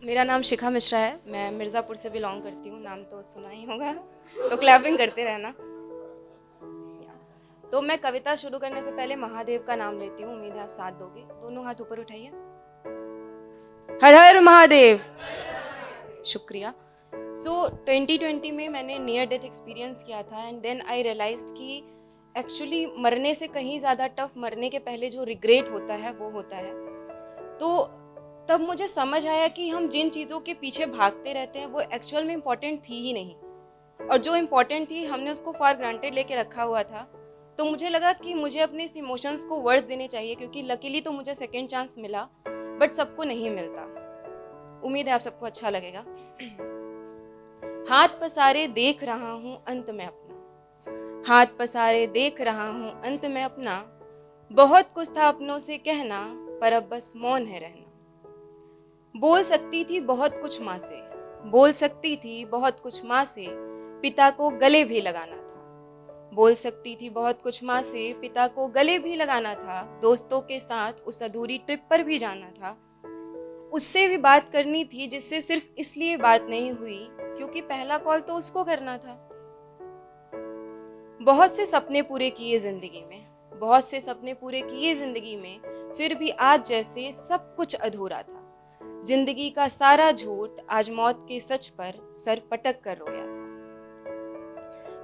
मेरा नाम शिखा मिश्रा है। मैं मिर्ज़ापुर से बिलोंग करती हूँ। नाम तो सुना ही होगा, तो क्लैपिंग करते रहना। तो मैं कविता शुरू करने से पहले महादेव का नाम लेती हूँ। उम्मीद है आप साथ दोगे। दोनों हाथ ऊपर उठाइए। हर हर महादेव। शुक्रिया। 2020 में मैंने नियर डेथ एक्सपीरियंस किया था एंड देन आई रियलाइज्ड कि एक्चुअली मरने से कहीं ज़्यादा टफ मरने के पहले जो रिग्रेट होता है वो होता है। तो तब मुझे समझ आया कि हम जिन चीज़ों के पीछे भागते रहते हैं वो एक्चुअल में इम्पोर्टेंट थी ही नहीं, और जो इम्पोर्टेंट थी हमने उसको फॉर ग्रांटेड लेके रखा हुआ था। तो मुझे लगा कि मुझे अपने इस इमोशंस को वर्ड्स देने चाहिए, क्योंकि लकीली तो मुझे सेकेंड चांस मिला, बट सबको नहीं मिलता। उम्मीद है आप सबको अच्छा लगेगा। हाथ पसारे देख रहा हूँ अंत में अपना, हाथ पसारे देख रहा हूँ अंत में अपना, बहुत कुछ था अपनों से कहना पर अब बस मौन है रहना। बोल सकती थी बहुत कुछ माँ से, बोल सकती थी बहुत कुछ माँ से, पिता को गले भी लगाना था। बोल सकती थी बहुत कुछ माँ से, पिता को गले भी लगाना था। दोस्तों के साथ उस अधूरी ट्रिप पर भी जाना था। उससे भी बात करनी थी जिससे सिर्फ इसलिए बात नहीं हुई क्योंकि पहला कॉल तो उसको करना था। बहुत से सपने पूरे किए जिंदगी में, बहुत से सपने पूरे किए जिंदगी में, फिर भी आज जैसे सब कुछ अधूरा था। जिंदगी का सारा झूठ आज मौत के सच पर सर पटक कर रोया था।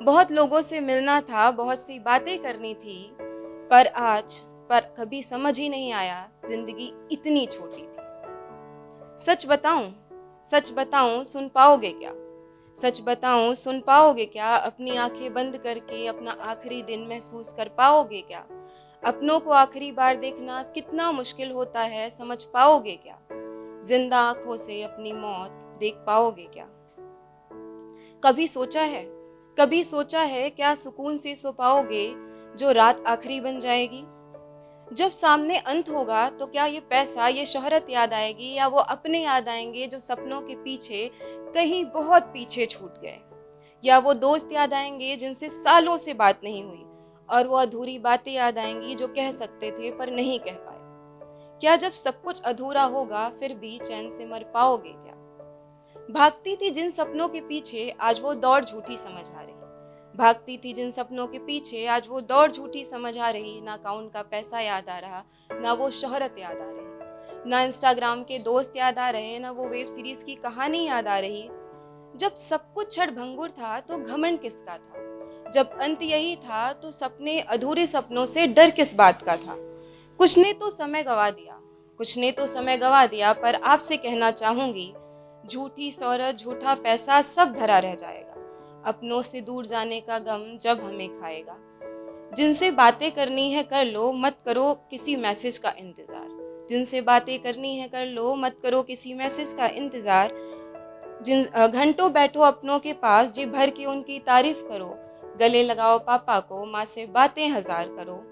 बहुत लोगों से मिलना था, बहुत सी बातें करनी थी, पर कभी समझ ही नहीं आया जिंदगी इतनी छोटी थी। सच बताऊं सुन पाओगे क्या? सच बताऊं सुन पाओगे क्या? अपनी आंखें बंद करके अपना आखिरी दिन महसूस कर पाओगे क्या? अपनों को आखिरी बार देखना कितना मुश्किल होता है, समझ पाओगे क्या? जिंदा आंखों से अपनी मौत देख पाओगे क्या? कभी सोचा है क्या सुकून से सो पाओगे जो रात आखिरी बन जाएगी? जब सामने अंत होगा तो क्या ये पैसा, ये शोहरत याद आएगी, या वो अपने याद आएंगे जो सपनों के पीछे कहीं बहुत पीछे छूट गए? या वो दोस्त याद आएंगे जिनसे सालों से बात नहीं हुई, और वो अधूरी बातें याद आएंगी जो कह सकते थे पर नहीं कह पाए? क्या जब सब कुछ अधूरा होगा फिर भी चैन से मर पाओगे क्या? भागती थी जिन सपनों के पीछे आज वो दौड़ झूठी समझ आ रही, भागती थी जिन सपनों के पीछे आज वो दौड़ झूठी समझ आ रही। ना अकाउंट का पैसा याद आ रहा, ना वो शोहरत याद आ रही, ना इंस्टाग्राम के दोस्त याद आ रहे, ना वो वेब सीरीज की कहानी याद आ रही। जब सब कुछ क्षणभंगुर था तो घमंड किसका था? जब अंत यही था तो सपने, अधूरे सपनों से डर किस बात का था? कुछ ने तो समय गवा दिया, कुछ ने तो समय गवा दिया, पर आपसे कहना चाहूंगी झूठी शोहरत, झूठा पैसा सब धरा रह जाएगा। अपनों से दूर जाने का गम जब हमें खाएगा। जिनसे बातें करनी है कर लो, मत करो किसी मैसेज का इंतजार। जिनसे बातें करनी है कर लो, मत करो किसी मैसेज का इंतजार। जिन घंटों बैठो अपनों के पास, जी भर के उनकी तारीफ करो। गले लगाओ पापा को, माँ से बातें हजार करो।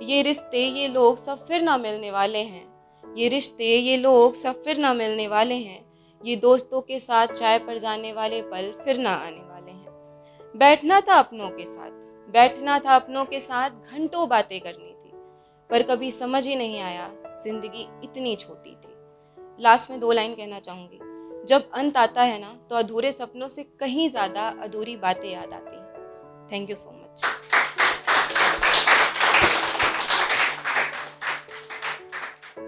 ये रिश्ते, ये लोग सब फिर ना मिलने वाले हैं। ये रिश्ते, ये लोग सब फिर ना मिलने वाले हैं। ये दोस्तों के साथ चाय पर जाने वाले पल फिर ना आने वाले हैं। बैठना था अपनों के साथ, बैठना था अपनों के साथ, घंटों बातें करनी थी, पर कभी समझ ही नहीं आया जिंदगी इतनी छोटी थी। लास्ट में 2 लाइन कहना चाहूंगी। जब अंत आता है ना तो अधूरे सपनों से कहीं ज्यादा अधूरी बातें याद आती हैं। Thank you so much.